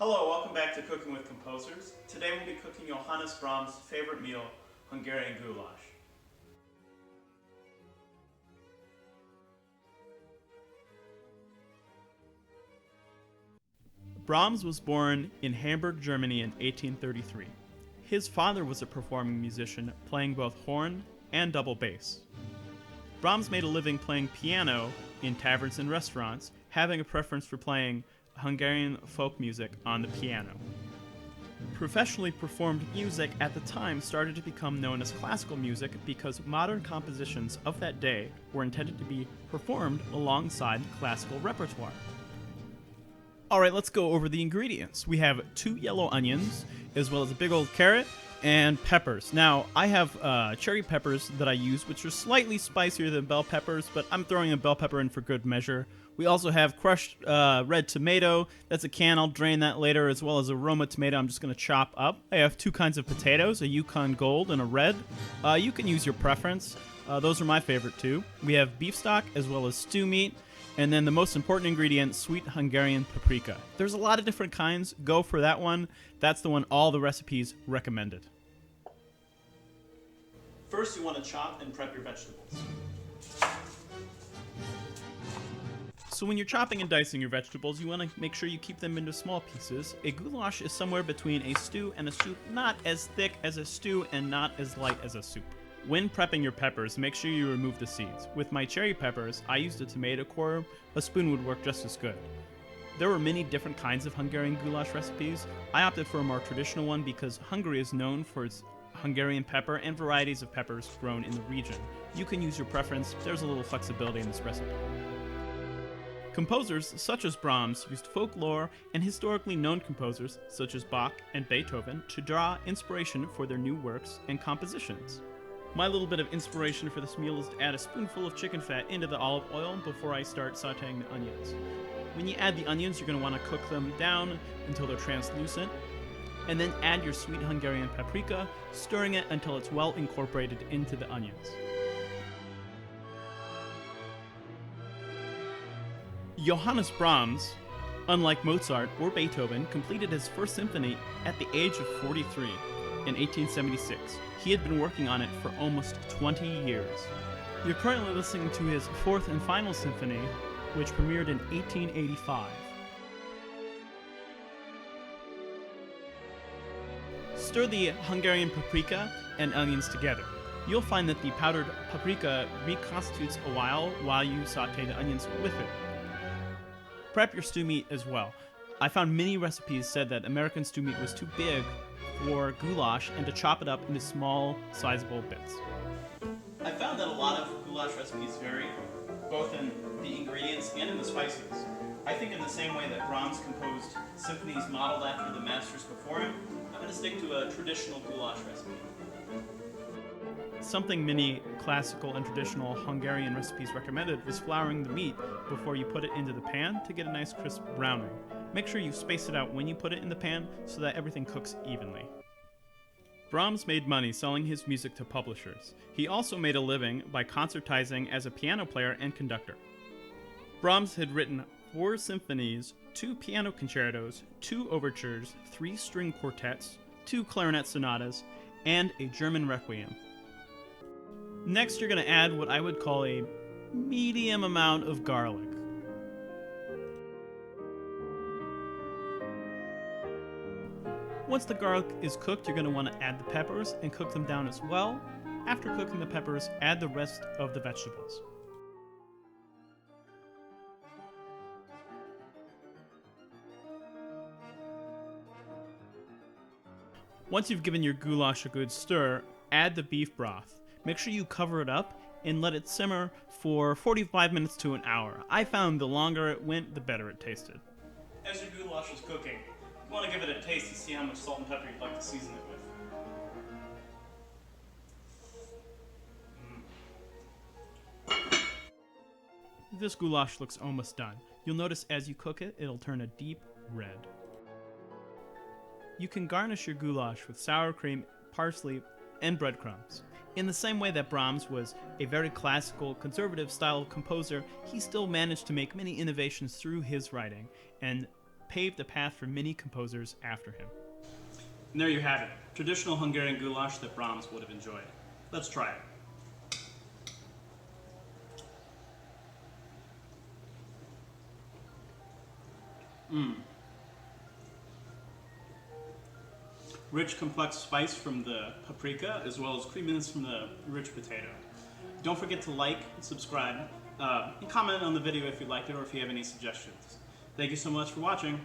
Hello, welcome back to Cooking with Composers. Today we'll be cooking Johannes Brahms' favorite meal, Hungarian goulash. Brahms was born in Hamburg, Germany in 1833. His father was a performing musician, playing both horn and double bass. Brahms made a living playing piano in taverns and restaurants, having a preference for playing Hungarian folk music on the piano. Professionally performed music at the time started to become known as classical music because modern compositions of that day were intended to be performed alongside classical repertoire. Alright, let's go over the ingredients. We have 2 yellow onions, as well as a big old carrot, and peppers. Now, I have cherry peppers that I use, which are slightly spicier than bell peppers, but I'm throwing a bell pepper in for good measure. We also have crushed red tomato. That's a can. I'll drain that later, as well as a Roma tomato I'm just going to chop up. I have 2 kinds of potatoes, a Yukon Gold and a red. You can use your preference. Those are my favorite too. We have beef stock, as well as stew meat. And then the most important ingredient, sweet Hungarian paprika. There's a lot of different kinds. Go for that one. That's the one all the recipes recommended. First, you want to chop and prep your vegetables. So when you're chopping and dicing your vegetables, you want to make sure you keep them into small pieces. A goulash is somewhere between a stew and a soup, not as thick as a stew and not as light as a soup. When prepping your peppers, make sure you remove the seeds. With my cherry peppers, I used a tomato core. A spoon would work just as good. There were many different kinds of Hungarian goulash recipes. I opted for a more traditional one because Hungary is known for its Hungarian pepper and varieties of peppers grown in the region. You can use your preference. There's a little flexibility in this recipe. Composers such as Brahms used folklore and historically known composers such as Bach and Beethoven to draw inspiration for their new works and compositions. My little bit of inspiration for this meal is to add a spoonful of chicken fat into the olive oil before I start sauteing the onions. When you add the onions, you're going to want to cook them down until they're translucent, and then add your sweet Hungarian paprika, stirring it until it's well incorporated into the onions. Johannes Brahms, unlike Mozart or Beethoven, completed his first symphony at the age of 43 in 1876. He had been working on it for almost 20 years. You're currently listening to his 4th and final symphony, which premiered in 1885. Stir the Hungarian paprika and onions together. You'll find that the powdered paprika reconstitutes a while you saute the onions with it. Prep your stew meat as well. I found many recipes said that American stew meat was too big for goulash and to chop it up into small, sizable bits. I found that a lot of goulash recipes vary, both in the ingredients and in the spices. I think in the same way that Brahms composed symphonies modeled after the masters before him, I'm going to stick to a traditional goulash recipe. Something many classical and traditional Hungarian recipes recommended was flouring the meat before you put it into the pan to get a nice crisp browning. Make sure you space it out when you put it in the pan so that everything cooks evenly. Brahms made money selling his music to publishers. He also made a living by concertizing as a piano player and conductor. Brahms had written 4 symphonies, 2 piano concertos, 2 overtures, 3 string quartets, 2 clarinet sonatas, and a German requiem. Next, you're going to add what I would call a medium amount of garlic. Once the garlic is cooked, you're going to want to add the peppers and cook them down as well. After cooking the peppers, add the rest of the vegetables. Once you've given your goulash a good stir, add the beef broth. Make sure you cover it up and let it simmer for 45 minutes to an hour. I found the longer it went, the better it tasted. As your goulash is cooking, you want to give it a taste to see how much salt and pepper you'd like to season it with. This goulash looks almost done. You'll notice as you cook it, it'll turn a deep red. You can garnish your goulash with sour cream, parsley, and breadcrumbs. In the same way that Brahms was a very classical, conservative style composer, he still managed to make many innovations through his writing, and paved the path for many composers after him. And there you have it, traditional Hungarian goulash that Brahms would have enjoyed. Let's try it. Rich, complex spice from the paprika, as well as creaminess from the rich potato. Don't forget to like, subscribe, and comment on the video if you liked it or if you have any suggestions. Thank you so much for watching.